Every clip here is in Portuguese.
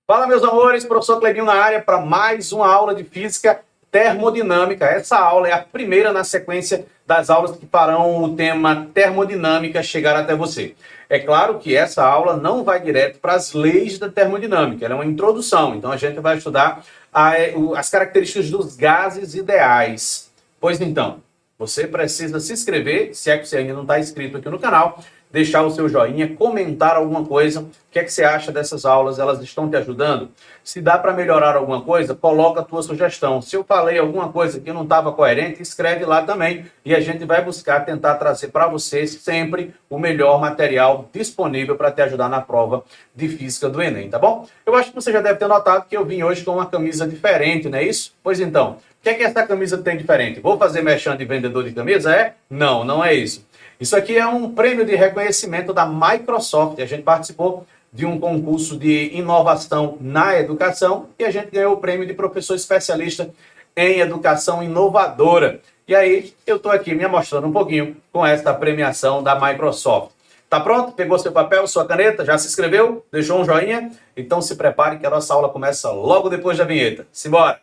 Fala, meus amores, professor Clebinho na área para mais uma aula de física termodinâmica. Essa aula é a primeira na sequência das aulas que farão o tema termodinâmica chegar até você. É claro que essa aula não vai direto para as leis da termodinâmica, ela é uma introdução, então a gente vai estudar as características dos gases ideais. Pois então, você precisa se inscrever, se é que você ainda não está inscrito aqui no canal, deixar o seu joinha, comentar alguma coisa. O que é que você acha dessas aulas? Elas estão te ajudando? Se dá para melhorar alguma coisa, coloca a tua sugestão. Se eu falei alguma coisa que não estava coerente, escreve lá também e a gente vai buscar tentar trazer para vocês sempre o melhor material disponível para te ajudar na prova de física do Enem, tá bom? Eu acho que você já deve ter notado que eu vim hoje com uma camisa diferente, não é isso? Pois então, o que é que essa camisa tem diferente? Vou fazer merchan de vendedor de camisa? Não, não é isso. Isso aqui é um prêmio de reconhecimento da Microsoft. A gente participou de um concurso de inovação na educação e a gente ganhou o prêmio de professor especialista em educação inovadora. E aí eu estou aqui me mostrando um pouquinho com esta premiação da Microsoft. Tá pronto? Pegou seu papel, sua caneta? Já se inscreveu? Deixou um joinha? Então se prepare que a nossa aula começa logo depois da vinheta. Simbora!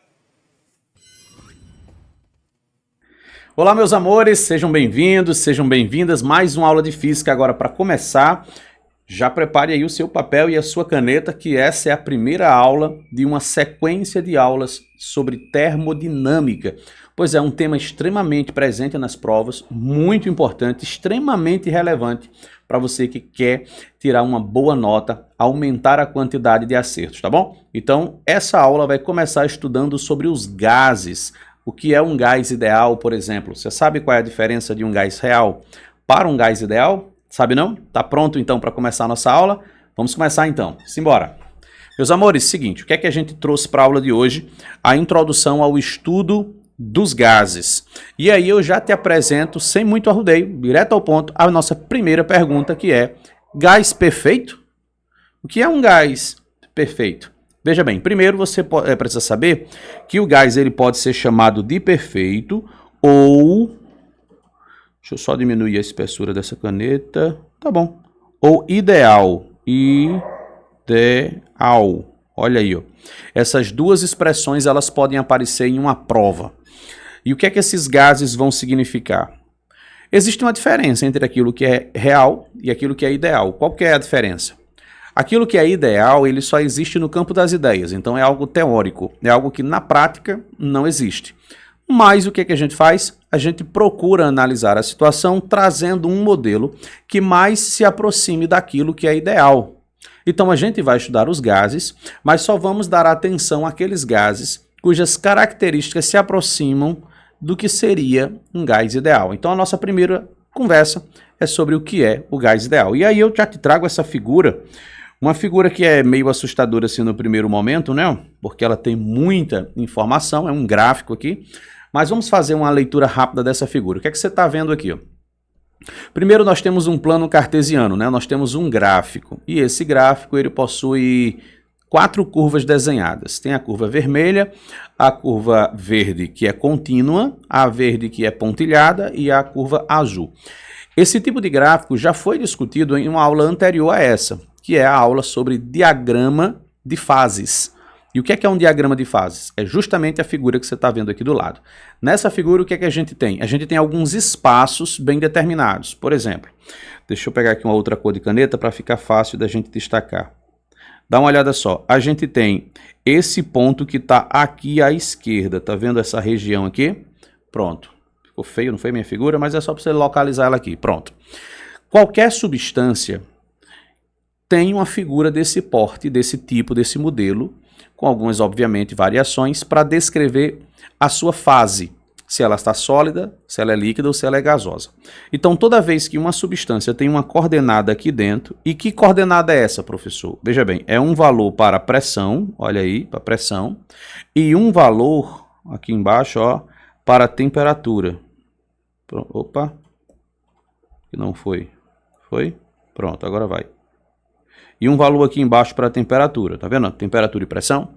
Olá, meus amores, sejam bem-vindos, sejam bem-vindas. Mais uma aula de física agora para começar. Já prepare aí o seu papel e a sua caneta, que essa é a primeira aula de uma sequência de aulas sobre termodinâmica. Pois é, um tema extremamente presente nas provas, muito importante, extremamente relevante para você que quer tirar uma boa nota, aumentar a quantidade de acertos, tá bom? Então, essa aula vai começar estudando sobre os gases. O que é um gás ideal, por exemplo? Você sabe qual é a diferença de um gás real para um gás ideal? Sabe não? Tá pronto então para começar a nossa aula? Vamos começar então. Simbora! Meus amores, seguinte, o que é que a gente trouxe para a aula de hoje? A introdução ao estudo dos gases. E aí eu já te apresento, sem muito arrudeio, direto ao ponto, a nossa primeira pergunta, que é: gás perfeito? O que é um gás perfeito? Veja bem, primeiro você precisa saber que o gás ele pode ser chamado de perfeito ou... Deixa eu só diminuir a espessura dessa caneta. Tá bom. Ou ideal. Ideal. Olha aí, ó. Essas duas expressões elas podem aparecer em uma prova. E o que é que esses gases vão significar? Existe uma diferença entre aquilo que é real e aquilo que é ideal. Qual que é a diferença? Aquilo que é ideal, ele só existe no campo das ideias, então é algo teórico, é algo que na prática não existe. Mas o que é que a gente faz? A gente procura analisar a situação trazendo um modelo que mais se aproxime daquilo que é ideal. Então a gente vai estudar os gases, mas só vamos dar atenção àqueles gases cujas características se aproximam do que seria um gás ideal. Então a nossa primeira conversa é sobre o que é o gás ideal. E aí eu já te trago essa figura. Uma figura que é meio assustadora assim no primeiro momento, né? Porque ela tem muita informação, é um gráfico aqui. Mas vamos fazer uma leitura rápida dessa figura. O que é que você está vendo aqui, ó? Primeiro nós temos um plano cartesiano, né? Nós temos um gráfico. E esse gráfico ele possui 4 curvas desenhadas. Tem a curva vermelha, a curva verde que é contínua, a verde que é pontilhada e a curva azul. Esse tipo de gráfico já foi discutido em uma aula anterior a essa, que é a aula sobre diagrama de fases. E o que é um diagrama de fases? É justamente a figura que você está vendo aqui do lado. Nessa figura, o que é que a gente tem? A gente tem alguns espaços bem determinados. Por exemplo, deixa eu pegar aqui uma outra cor de caneta para ficar fácil da gente destacar. Dá uma olhada só. A gente tem esse ponto que está aqui à esquerda. Tá vendo essa região aqui? Pronto. Ficou feio, não foi minha figura, mas é só para você localizar ela aqui. Pronto. Qualquer substância tem uma figura desse porte, desse tipo, desse modelo, com algumas, obviamente, variações para descrever a sua fase, se ela está sólida, se ela é líquida ou se ela é gasosa. Então, toda vez que uma substância tem uma coordenada aqui dentro, e que coordenada é essa, professor? Veja bem, é um valor para a pressão, olha aí, para a pressão, e um valor, aqui embaixo, ó, para a temperatura. Opa, não foi. Foi? Pronto, agora vai. E um valor aqui embaixo para a temperatura, tá vendo? Temperatura e pressão.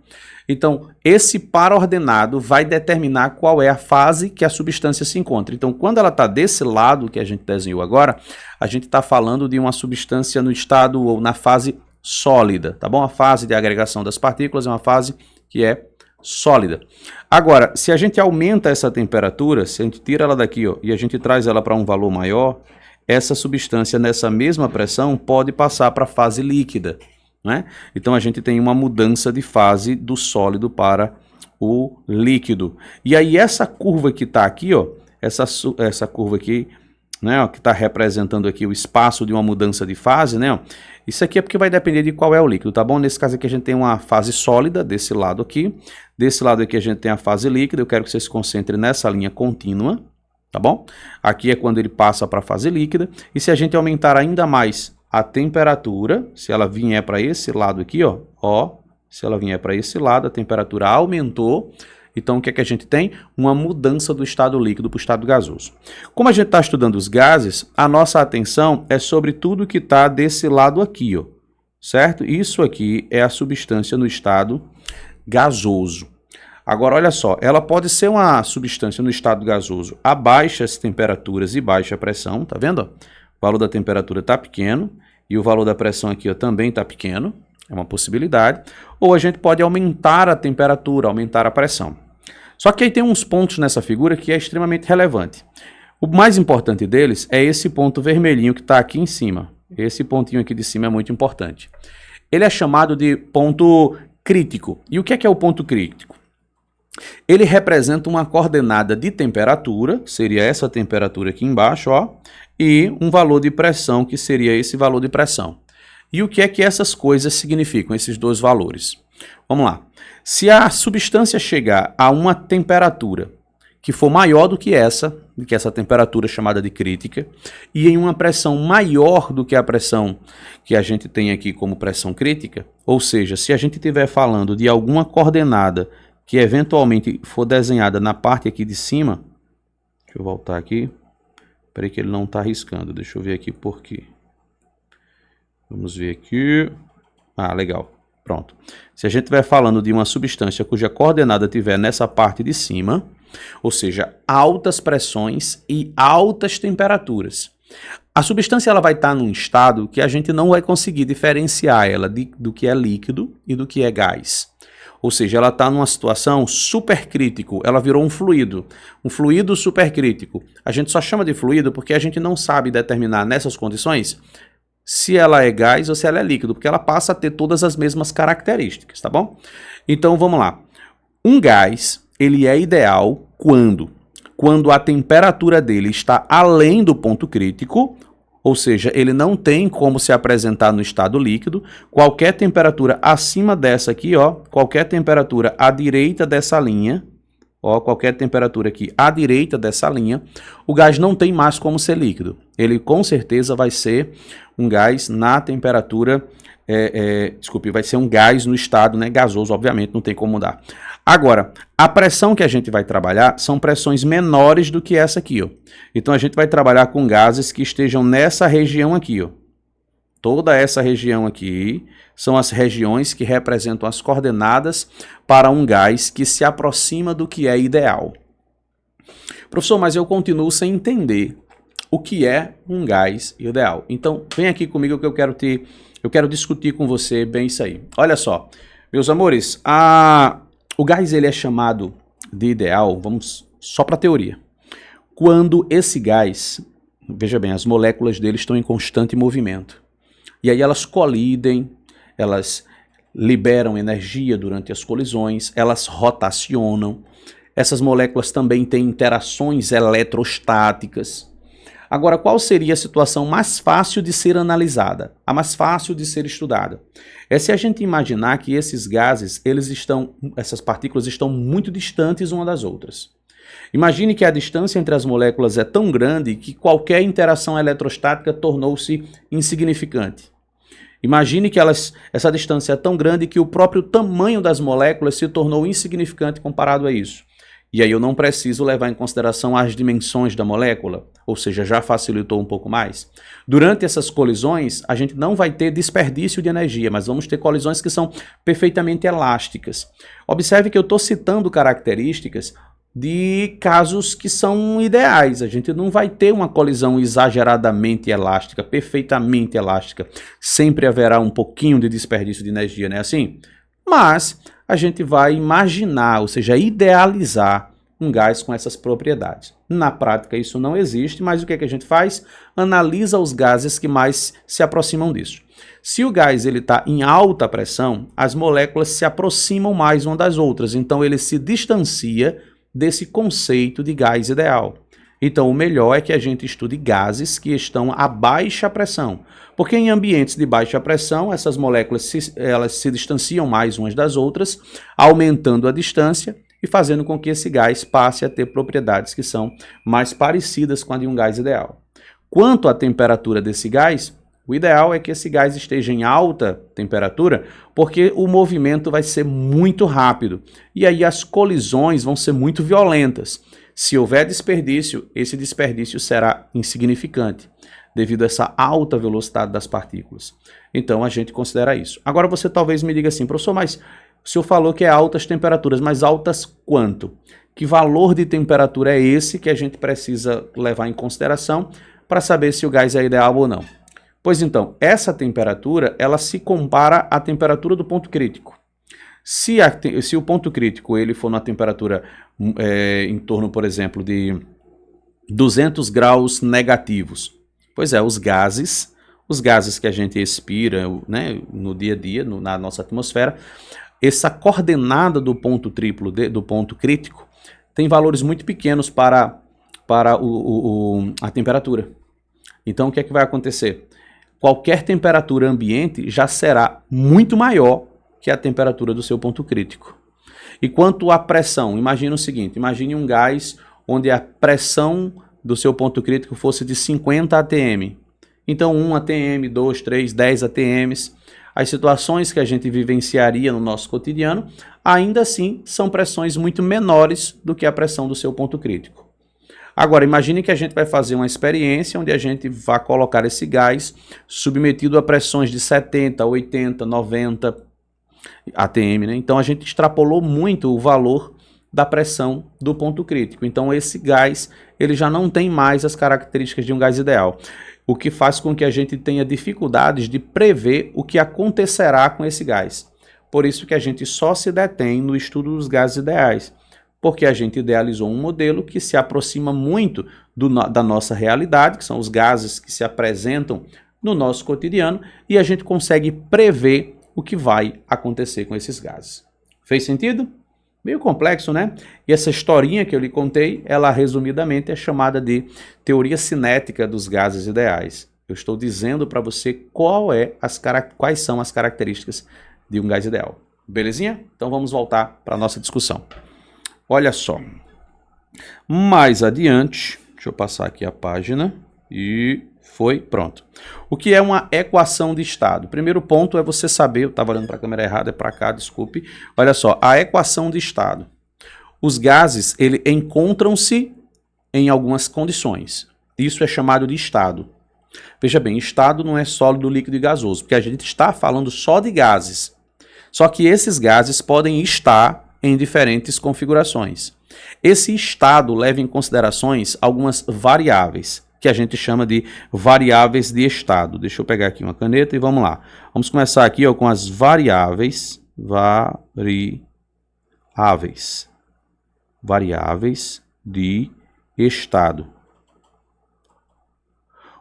Então, esse par ordenado vai determinar qual é a fase que a substância se encontra. Então, quando ela está desse lado que a gente desenhou agora, a gente está falando de uma substância no estado ou na fase sólida, tá bom? A fase de agregação das partículas é uma fase que é sólida. Agora, se a gente aumenta essa temperatura, se a gente tira ela daqui, ó, e a gente traz ela para um valor maior, essa substância nessa mesma pressão pode passar para a fase líquida, né? Então a gente tem uma mudança de fase do sólido para o líquido. E aí essa curva que está aqui, ó, essa curva aqui, né, ó, que está representando aqui o espaço de uma mudança de fase, né, ó, isso aqui é porque vai depender de qual é o líquido, tá bom? Nesse caso aqui a gente tem uma fase sólida desse lado aqui, desse lado aqui a gente tem a fase líquida. Eu quero que você se concentre nessa linha contínua, tá bom? Aqui é quando ele passa para a fase líquida, e se a gente aumentar ainda mais a temperatura, se ela vier para esse lado aqui, ó, se ela vier para esse lado, a temperatura aumentou. Então, o que é que a gente tem? Uma mudança do estado líquido para o estado gasoso. Como a gente está estudando os gases, a nossa atenção é sobre tudo que está desse lado aqui, ó, certo? Isso aqui é a substância no estado gasoso. Agora, olha só, ela pode ser uma substância no estado gasoso a baixas temperaturas e baixa pressão, tá vendo? O valor da temperatura está pequeno e o valor da pressão aqui, ó, também está pequeno. É uma possibilidade. Ou a gente pode aumentar a temperatura, aumentar a pressão. Só que aí tem uns pontos nessa figura que é extremamente relevante. O mais importante deles é esse ponto vermelhinho que está aqui em cima. Esse pontinho aqui de cima é muito importante. Ele é chamado de ponto crítico. E o que é o ponto crítico? Ele representa uma coordenada de temperatura, que seria essa temperatura aqui embaixo, ó, e um valor de pressão, que seria esse valor de pressão. E o que é que essas coisas significam, esses dois valores? Vamos lá. Se a substância chegar a uma temperatura que for maior do que essa temperatura chamada de crítica, e em uma pressão maior do que a pressão que a gente tem aqui como pressão crítica, ou seja, se a gente estiver falando de alguma coordenada que eventualmente for desenhada na parte aqui de cima, deixa eu voltar aqui, peraí que ele não está riscando, deixa eu ver aqui por quê. Vamos ver aqui. Ah, legal. Pronto. Se a gente estiver falando de uma substância cuja coordenada estiver nessa parte de cima, ou seja, altas pressões e altas temperaturas, a substância ela vai estar num estado que a gente não vai conseguir diferenciar ela do que é líquido e do que é gás. Ou seja, ela está numa situação supercrítico, ela virou um fluido supercrítico. A gente só chama de fluido porque a gente não sabe determinar nessas condições se ela é gás ou se ela é líquido, porque ela passa a ter todas as mesmas características, tá bom? Então, vamos lá. Um gás, ele é ideal quando a temperatura dele está além do ponto crítico, ou seja, ele não tem como se apresentar no estado líquido. Qualquer temperatura acima dessa aqui, ó, qualquer temperatura à direita dessa linha, ó, qualquer temperatura aqui à direita dessa linha, o gás não tem mais como ser líquido. Ele com certeza vai ser um gás na temperatura, vai ser um gás no estado, né, gasoso, obviamente, não tem como mudar. Agora, a pressão que a gente vai trabalhar são pressões menores do que essa aqui, ó. Então a gente vai trabalhar com gases que estejam nessa região aqui, ó. Toda essa região aqui são as regiões que representam as coordenadas para um gás que se aproxima do que é ideal. Professor, mas eu continuo sem entender o que é um gás ideal. Então, vem aqui comigo que eu quero discutir com você bem isso aí. Olha só, meus amores, o gás ele é chamado de ideal, vamos só para a teoria. Quando esse gás, veja bem, as moléculas dele estão em constante movimento. E aí elas colidem, elas liberam energia durante as colisões, elas rotacionam. Essas moléculas também têm interações eletrostáticas. Agora, qual seria a situação mais fácil de ser analisada? A mais fácil de ser estudada? É se a gente imaginar que esses gases, essas partículas estão muito distantes umas das outras. Imagine que a distância entre as moléculas é tão grande que qualquer interação eletrostática tornou-se insignificante. Imagine que essa distância é tão grande que o próprio tamanho das moléculas se tornou insignificante comparado a isso. E aí eu não preciso levar em consideração as dimensões da molécula, ou seja, já facilitou um pouco mais. Durante essas colisões, a gente não vai ter desperdício de energia, mas vamos ter colisões que são perfeitamente elásticas. Observe que eu estou citando características de casos que são ideais. A gente não vai ter uma colisão exageradamente elástica, perfeitamente elástica. Sempre haverá um pouquinho de desperdício de energia, não é assim? Mas a gente vai imaginar, ou seja, idealizar um gás com essas propriedades. Na prática isso não existe, mas o que é que a gente faz? Analisa os gases que mais se aproximam disso. Se o gás está em alta pressão, as moléculas se aproximam mais umas das outras, então ele se distancia desse conceito de gás ideal. Então o melhor é que a gente estude gases que estão a baixa pressão, porque em ambientes de baixa pressão essas moléculas elas se distanciam mais umas das outras, aumentando a distância e fazendo com que esse gás passe a ter propriedades que são mais parecidas com a de um gás ideal. Quanto à temperatura desse gás, o ideal é que esse gás esteja em alta temperatura, porque o movimento vai ser muito rápido e aí as colisões vão ser muito violentas. Se houver desperdício, esse desperdício será insignificante, devido a essa alta velocidade das partículas. Então a gente considera isso. Agora você talvez me diga assim, professor, mas o senhor falou que é altas temperaturas, mas altas quanto? Que valor de temperatura é esse que a gente precisa levar em consideração para saber se o gás é ideal ou não? Pois então, essa temperatura, ela se compara à temperatura do ponto crítico. Se o ponto crítico ele for na temperatura em torno, por exemplo, de 200 graus negativos, pois é, os gases que a gente expira, né, no dia a dia, na nossa atmosfera, essa coordenada do ponto triplo, do ponto crítico, tem valores muito pequenos para a temperatura. Então, o que é que vai acontecer? Qualquer temperatura ambiente já será muito maior que a temperatura do seu ponto crítico. E quanto à pressão, imagine o seguinte, imagine um gás onde a pressão do seu ponto crítico fosse de 50 atm. Então 1 atm, 2, 3, 10 atms, as situações que a gente vivenciaria no nosso cotidiano, ainda assim são pressões muito menores do que a pressão do seu ponto crítico. Agora, imagine que a gente vai fazer uma experiência onde a gente vai colocar esse gás submetido a pressões de 70, 80, 90 atm, né? Então a gente extrapolou muito o valor da pressão do ponto crítico. Então esse gás ele já não tem mais as características de um gás ideal, o que faz com que a gente tenha dificuldades de prever o que acontecerá com esse gás. Por isso que a gente só se detém no estudo dos gases ideais, porque a gente idealizou um modelo que se aproxima muito da nossa realidade, que são os gases que se apresentam no nosso cotidiano, e a gente consegue prever o que vai acontecer com esses gases. Fez sentido? Meio complexo, né? E essa historinha que eu lhe contei, ela resumidamente é chamada de teoria cinética dos gases ideais. Eu estou dizendo para você quais são as características de um gás ideal. Belezinha? Então vamos voltar para a nossa discussão. Olha só, mais adiante, deixa eu passar aqui a página e foi, pronto. O que é uma equação de estado? Primeiro ponto é você saber, eu estava olhando para a câmera errada, é para cá, desculpe. Olha só, a equação de estado. Os gases, encontram-se em algumas condições. Isso é chamado de estado. Veja bem, estado não é sólido, líquido e gasoso, porque a gente está falando só de gases. Só que esses gases podem estar em diferentes configurações. Esse estado leva em considerações algumas variáveis, que a gente chama de variáveis de estado. Deixa eu pegar aqui uma caneta e vamos lá. Vamos começar aqui com as variáveis de estado.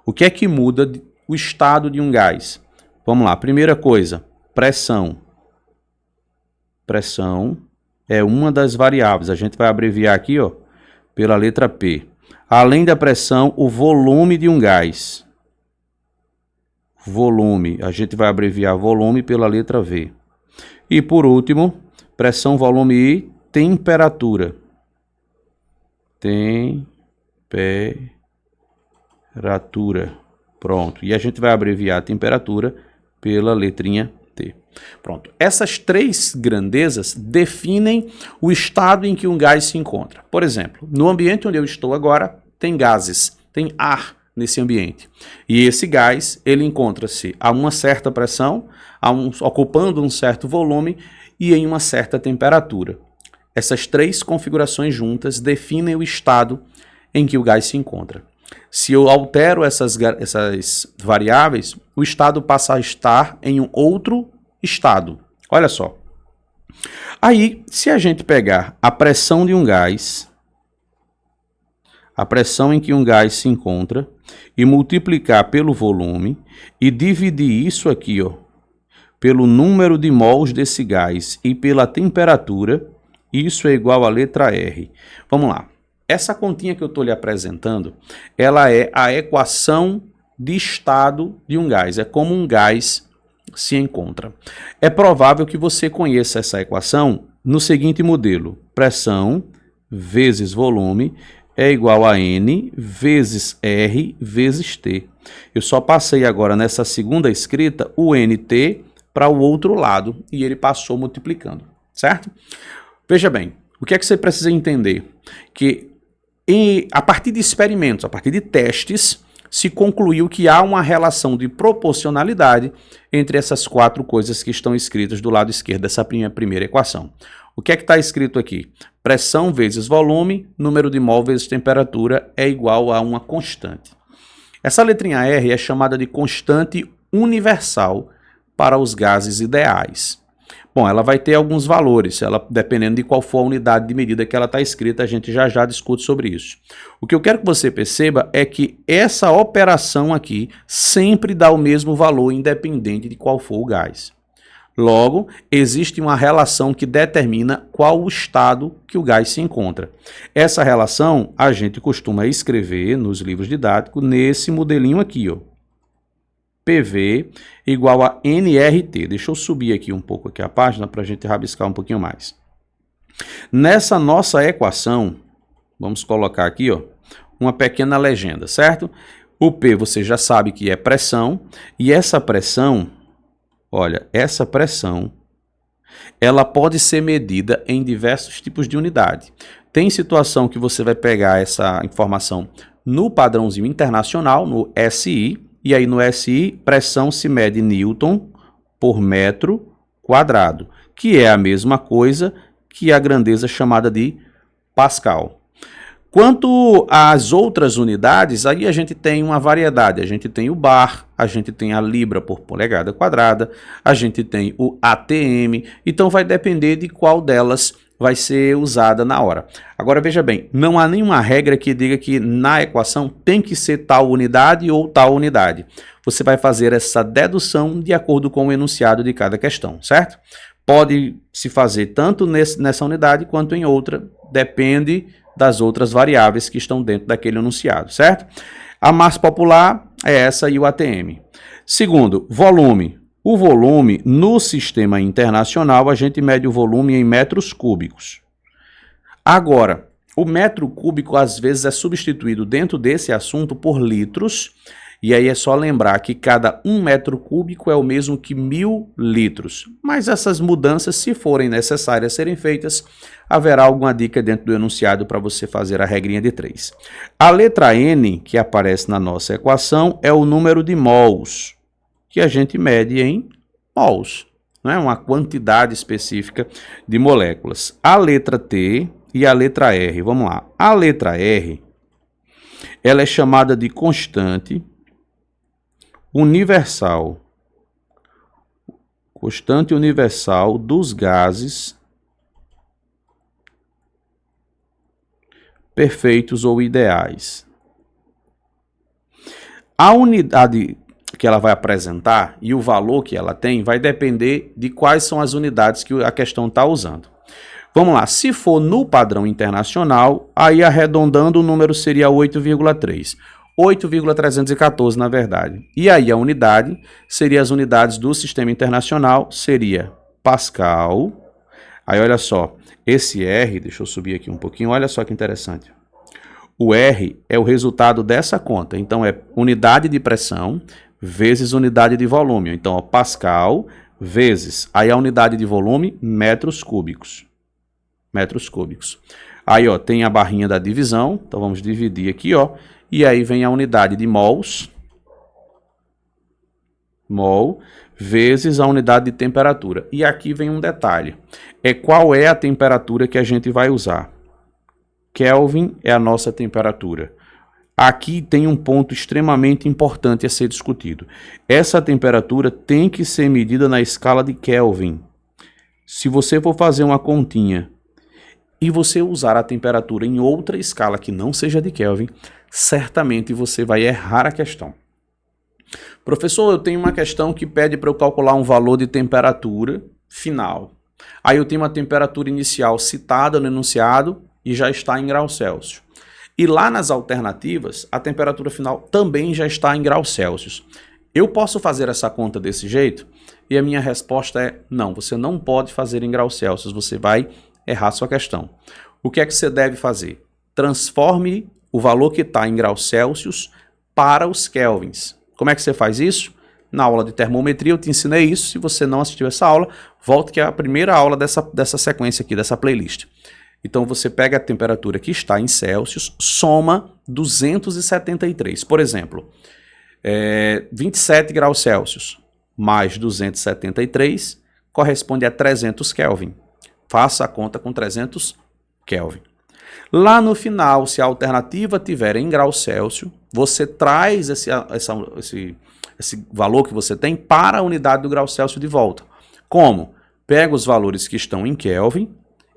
O que é que muda o estado de um gás? Vamos lá, primeira coisa, pressão. Pressão é uma das variáveis. A gente vai abreviar aqui, pela letra P. Além da pressão, o volume de um gás. Volume. A gente vai abreviar volume pela letra V. E por último, pressão, volume e temperatura. Temperatura. Pronto. E a gente vai abreviar a temperatura pela letrinha T. Pronto. Essas três grandezas definem o estado em que um gás se encontra. Por exemplo, no ambiente onde eu estou agora, tem gases, tem ar nesse ambiente. E esse gás, ele encontra-se a uma certa pressão, ocupando um certo volume e em uma certa temperatura. Essas três configurações juntas definem o estado em que o gás se encontra. Se eu altero essas variáveis, o estado passa a estar em um outro estado. Olha só. Aí, se a gente pegar a pressão de um gás, a pressão em que um gás se encontra, e multiplicar pelo volume, e dividir isso aqui, ó, pelo número de mols desse gás e pela temperatura, isso é igual a letra R. Vamos lá. Essa continha que eu estou lhe apresentando, ela é a equação de estado de um gás. É como um gás se encontra. É provável que você conheça essa equação no seguinte modelo. Pressão vezes volume é igual a N vezes R vezes T. Eu só passei agora nessa segunda escrita o NT para o outro lado e ele passou multiplicando, certo? Veja bem, o que é que você precisa entender? Que a partir de experimentos, a partir de testes, se concluiu que há uma relação de proporcionalidade entre essas quatro coisas que estão escritas do lado esquerdo dessa primeira equação. O que é que está escrito aqui? Pressão vezes volume, número de mol vezes temperatura é igual a uma constante. Essa letrinha R é chamada de constante universal para os gases ideais. Bom, ela vai ter alguns valores, dependendo de qual for a unidade de medida que ela está escrita, a gente já discute sobre isso. O que eu quero que você perceba é que essa operação aqui sempre dá o mesmo valor, independente de qual for o gás. Logo, existe uma relação que determina qual o estado que o gás se encontra. Essa relação a gente costuma escrever nos livros didáticos nesse modelinho aqui, ó. PV igual a nRT. Deixa eu subir aqui um pouco aqui a página para a gente rabiscar um pouquinho mais. Nessa nossa equação, vamos colocar aqui, ó, uma pequena legenda, certo? O P você já sabe que é pressão, e essa pressão, olha, essa pressão, ela pode ser medida em diversos tipos de unidade. Tem situação que você vai pegar essa informação no padrãozinho internacional, no SI, e aí no SI, pressão se mede Newton por metro quadrado, que é a mesma coisa que a grandeza chamada de Pascal. Quanto às outras unidades, aí a gente tem uma variedade. A gente tem o bar, a gente tem a libra por polegada quadrada, a gente tem o ATM, então vai depender de qual delas vai ser usada na hora. Agora veja bem, não há nenhuma regra que diga que na equação tem que ser tal unidade ou tal unidade. Você vai fazer essa dedução de acordo com o enunciado de cada questão, certo? Pode se fazer tanto nessa unidade quanto em outra, depende das outras variáveis que estão dentro daquele enunciado, certo? A mais popular é essa e o ATM. Segundo, volume. O volume, no sistema internacional, a gente mede o volume em metros cúbicos. Agora, o metro cúbico às vezes é substituído dentro desse assunto por litros, e aí é só lembrar que cada 1 metro cúbico é o mesmo que 1000 litros. Mas essas mudanças, se forem necessárias serem feitas, haverá alguma dica dentro do enunciado para você fazer a regrinha de 3. A letra N, que aparece na nossa equação, é o número de mols, que a gente mede em mols, né? Uma quantidade específica de moléculas. A letra T e a letra R, vamos lá. A letra R, ela é chamada de constante universal. Constante universal dos gases perfeitos ou ideais. A unidade que ela vai apresentar e o valor que ela tem vai depender de quais são as unidades que a questão está usando. Vamos lá, se for no padrão internacional, aí arredondando o número seria 8,3. 8,314 na verdade. E aí a unidade seria as unidades do sistema internacional, seria Pascal. Aí olha só, esse R, deixa eu subir aqui um pouquinho, olha só que interessante. O R é o resultado dessa conta, então é unidade de pressão vezes unidade de volume. Então, ó, Pascal vezes, aí a unidade de volume, metros cúbicos. Metros cúbicos. Aí, ó, tem a barrinha da divisão, então vamos dividir aqui, ó, e aí vem a unidade de mols. mol vezes a unidade de temperatura. E aqui vem um detalhe. Qual é a temperatura que a gente vai usar? Kelvin é a nossa temperatura. Aqui tem um ponto extremamente importante a ser discutido. Essa temperatura tem que ser medida na escala de Kelvin. Se você for fazer uma continha e você usar a temperatura em outra escala que não seja de Kelvin, certamente você vai errar a questão. Professor, eu tenho uma questão que pede para eu calcular um valor de temperatura final. Aí eu tenho uma temperatura inicial citada no enunciado e já está em graus Celsius. E lá nas alternativas, a temperatura final também já está em graus Celsius. Eu posso fazer essa conta desse jeito? E a minha resposta é não, você não pode fazer em graus Celsius, você vai errar sua questão. O que é que você deve fazer? Transforme o valor que está em graus Celsius para os kelvins. Como é que você faz isso? Na aula de termometria eu te ensinei isso. Se você não assistiu essa aula, volte que é a primeira aula dessa sequência aqui, dessa playlist. Então você pega a temperatura que está em Celsius, soma 273. Por exemplo, 27 graus Celsius mais 273 corresponde a 300 Kelvin. Faça a conta com 300 Kelvin. Lá no final, se a alternativa tiver em graus Celsius, você traz esse valor que você tem para a unidade do grau Celsius de volta. Como? Pega os valores que estão em Kelvin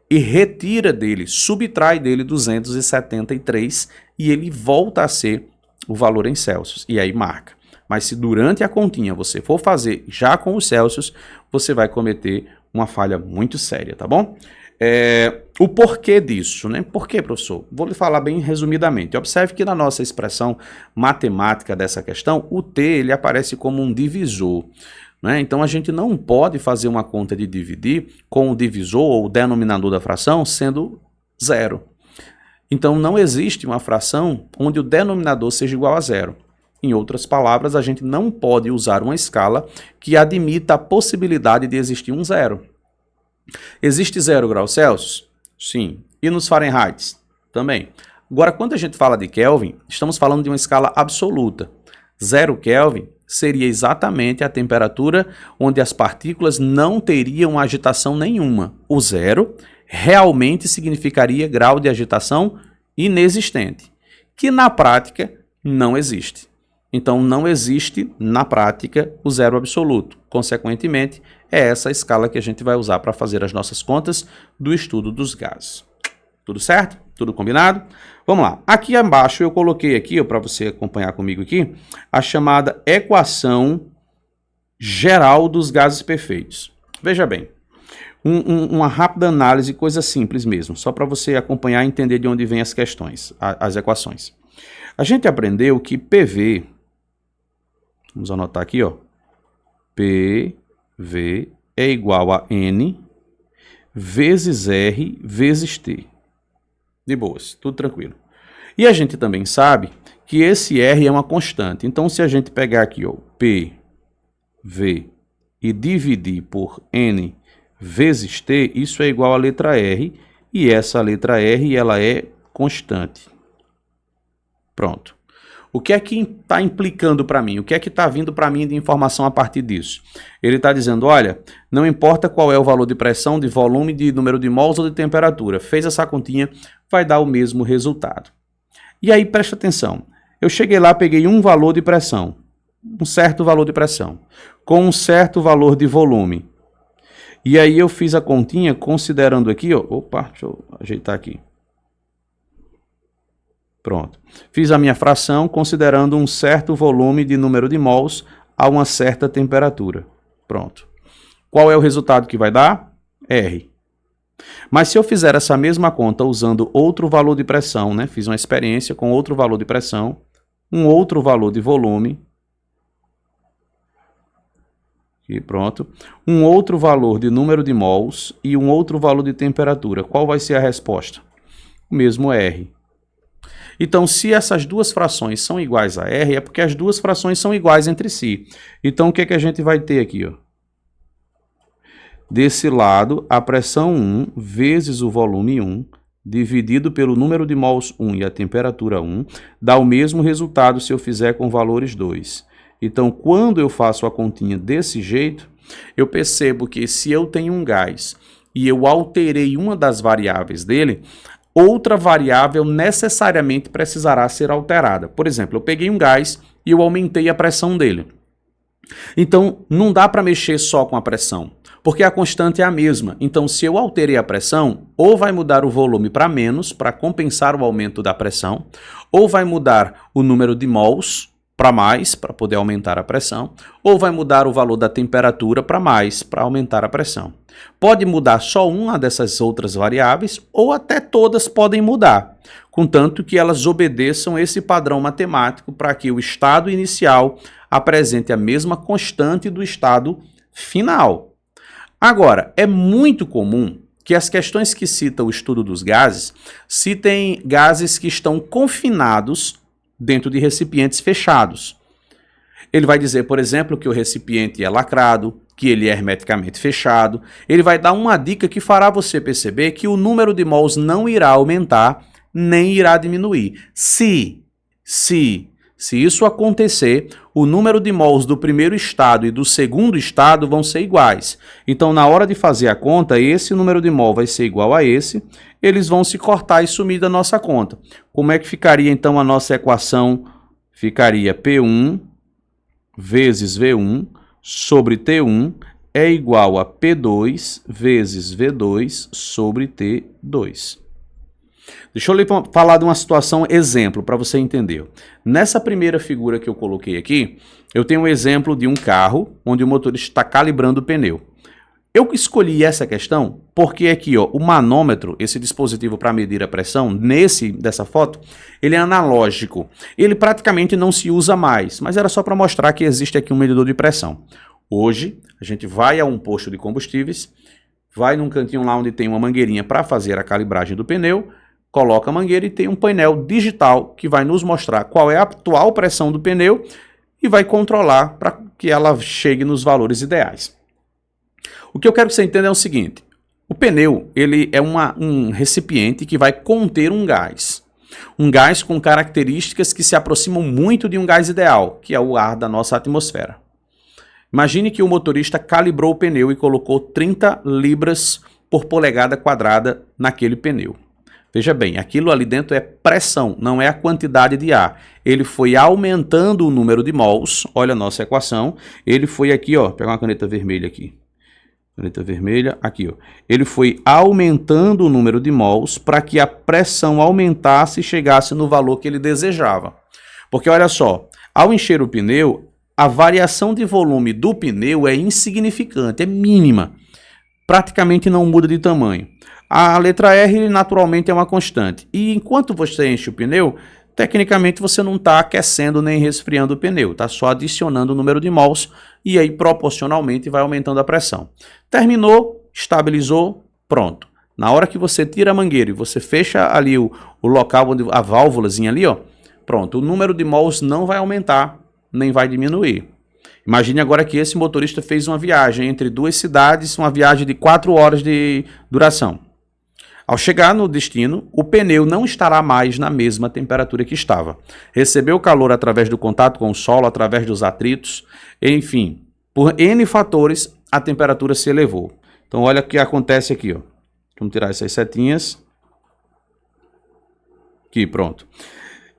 e retira dele, subtrai dele 273 e ele volta a ser o valor em Celsius. E aí marca. Mas se durante a continha você for fazer já com os Celsius, você vai cometer uma falha muito séria, tá bom? O porquê disso, né? Por quê, professor? Vou lhe falar bem resumidamente. Observe que na nossa expressão matemática dessa questão, o t ele aparece como um divisor. Né? Então a gente não pode fazer uma conta de dividir com o divisor ou o denominador da fração sendo zero. Então não existe uma fração onde o denominador seja igual a zero. Em outras palavras, a gente não pode usar uma escala que admita a possibilidade de existir um zero. Existe 0 graus Celsius? Sim. E nos Fahrenheit? Também. Agora, quando a gente fala de Kelvin, estamos falando de uma escala absoluta. 0 Kelvin seria exatamente a temperatura onde as partículas não teriam agitação nenhuma. O zero realmente significaria grau de agitação inexistente, que na prática não existe. Então, não existe, na prática, o zero absoluto. Consequentemente, é essa a escala que a gente vai usar para fazer as nossas contas do estudo dos gases. Tudo certo? Tudo combinado? Vamos lá. Aqui embaixo eu coloquei aqui, para você acompanhar comigo aqui, a chamada equação geral dos gases perfeitos. Veja bem, uma rápida análise, coisa simples mesmo, só para você acompanhar e entender de onde vêm as questões, as equações. A gente aprendeu que PV, vamos anotar aqui, ó, PV é igual a N vezes R vezes T. De boas, tudo tranquilo. E a gente também sabe que esse R é uma constante. Então, se a gente pegar aqui, ó, PV e dividir por N vezes T, isso é igual à letra R. E essa letra R, ela é constante. Pronto. O que é que está implicando para mim? O que é que está vindo para mim de informação a partir disso? Ele está dizendo, olha, não importa qual é o valor de pressão, de volume, de número de mols ou de temperatura. Fez essa continha, vai dar o mesmo resultado. E aí, presta atenção. Eu cheguei lá, peguei um valor de pressão, um certo valor de pressão, com um certo valor de volume. E aí eu fiz a continha considerando aqui, ó, opa, deixa eu ajeitar aqui. Pronto. Fiz a minha fração considerando um certo volume de número de mols a uma certa temperatura. Pronto. Qual é o resultado que vai dar? R. Mas se eu fizer essa mesma conta usando outro valor de pressão, né? Fiz uma experiência com outro valor de pressão, um outro valor de volume, e pronto, um outro valor de número de mols e um outro valor de temperatura. Qual vai ser a resposta? O mesmo R. Então, se essas duas frações são iguais a R, é porque as duas frações são iguais entre si. Então, o que é que a gente vai ter aqui, ó? Desse lado, a pressão 1 vezes o volume 1, dividido pelo número de mols 1 e a temperatura 1, dá o mesmo resultado se eu fizer com valores 2. Então, quando eu faço a continha desse jeito, eu percebo que se eu tenho um gás e eu alterei uma das variáveis dele, outra variável necessariamente precisará ser alterada. Por exemplo, eu peguei um gás e eu aumentei a pressão dele. Então, não dá para mexer só com a pressão, porque a constante é a mesma. Então, se eu alterei a pressão, ou vai mudar o volume para menos, para compensar o aumento da pressão, ou vai mudar o número de mols para mais, para poder aumentar a pressão, ou vai mudar o valor da temperatura para mais, para aumentar a pressão. Pode mudar só uma dessas outras variáveis, ou até todas podem mudar, contanto que elas obedeçam esse padrão matemático para que o estado inicial apresente a mesma constante do estado final. Agora, é muito comum que as questões que citam o estudo dos gases citem gases que estão confinados dentro de recipientes fechados. Ele vai dizer, por exemplo, que o recipiente é lacrado, que ele é hermeticamente fechado. Ele vai dar uma dica que fará você perceber que o número de mols não irá aumentar, nem irá diminuir. Se isso acontecer, o número de mols do primeiro estado e do segundo estado vão ser iguais. Então, na hora de fazer a conta, esse número de mol vai ser igual a esse, eles vão se cortar e sumir da nossa conta. Como é que ficaria, então, a nossa equação? Ficaria P1 vezes V1 sobre T1 é igual a P2 vezes V2 sobre T2. Deixa eu lhe falar de uma situação exemplo para você entender. Nessa primeira figura que eu coloquei aqui, eu tenho um exemplo de um carro onde o motorista está calibrando o pneu. Eu escolhi essa questão porque aqui, ó, o manômetro, esse dispositivo para medir a pressão, dessa foto, ele é analógico. Ele praticamente não se usa mais, mas era só para mostrar que existe aqui um medidor de pressão. Hoje, a gente vai a um posto de combustíveis, vai num cantinho lá onde tem uma mangueirinha para fazer a calibragem do pneu, coloca a mangueira e tem um painel digital que vai nos mostrar qual é a atual pressão do pneu e vai controlar para que ela chegue nos valores ideais. O que eu quero que você entenda é o seguinte: o pneu ele é um recipiente que vai conter um gás com características que se aproximam muito de um gás ideal, que é o ar da nossa atmosfera. Imagine que o motorista calibrou o pneu e colocou 30 libras por polegada quadrada naquele pneu. Veja bem, aquilo ali dentro é pressão, não é a quantidade de ar. Ele foi aumentando o número de mols, olha a nossa equação, ele foi aqui, ó, pegar uma caneta vermelha aqui. Caneta vermelha, aqui, ó. Ele foi aumentando o número de mols para que a pressão aumentasse e chegasse no valor que ele desejava. Porque olha só, ao encher o pneu, a variação de volume do pneu é insignificante, é mínima. Praticamente não muda de tamanho. A letra R naturalmente é uma constante. E enquanto você enche o pneu, tecnicamente você não está aquecendo nem resfriando o pneu, está só adicionando o número de mols e aí proporcionalmente vai aumentando a pressão. Terminou, estabilizou, pronto. Na hora que você tira a mangueira e você fecha ali o local onde a válvulazinha ali, ó, pronto, o número de mols não vai aumentar, nem vai diminuir. Imagine agora que esse motorista fez uma viagem entre duas cidades, uma viagem de 4 horas de duração. Ao chegar no destino, o pneu não estará mais na mesma temperatura que estava. Recebeu calor através do contato com o solo, através dos atritos, enfim, por N fatores, a temperatura se elevou. Então olha o que acontece aqui, ó. Vamos tirar essas setinhas. Aqui, pronto.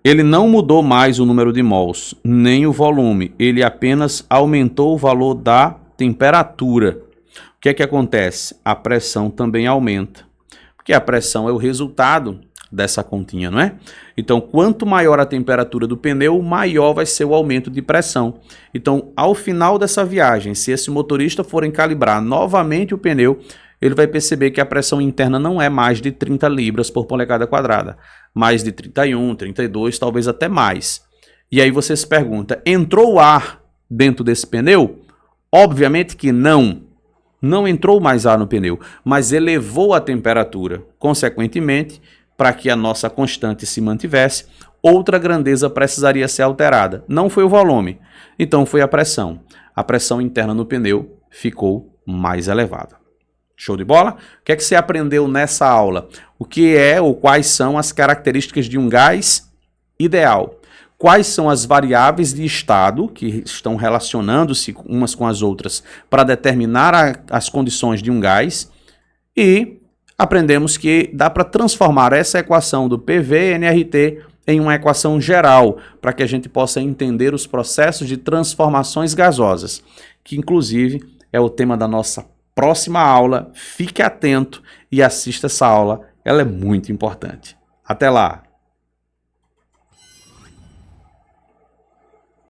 Ele não mudou mais o número de mols, nem o volume, ele apenas aumentou o valor da temperatura. O que é que acontece? A pressão também aumenta. Porque a pressão é o resultado dessa continha, não é? Então, quanto maior a temperatura do pneu, maior vai ser o aumento de pressão. Então, ao final dessa viagem, se esse motorista for calibrar novamente o pneu, ele vai perceber que a pressão interna não é mais de 30 libras por polegada quadrada, mais de 31, 32, talvez até mais. E aí você se pergunta, entrou ar dentro desse pneu? Obviamente que não. Não entrou mais ar no pneu, mas elevou a temperatura. Consequentemente, para que a nossa constante se mantivesse, outra grandeza precisaria ser alterada. Não foi o volume, então foi a pressão. A pressão interna no pneu ficou mais elevada. Show de bola? O que é que você aprendeu nessa aula? O que é ou quais são as características de um gás ideal? quais são as variáveis de estado que estão relacionando-se umas com as outras para determinar as condições de um gás, e aprendemos que dá para transformar essa equação do PV-nRT em uma equação geral, para que a gente possa entender os processos de transformações gasosas, que inclusive é o tema da nossa próxima aula. Fique atento e assista essa aula, ela é muito importante. Até lá!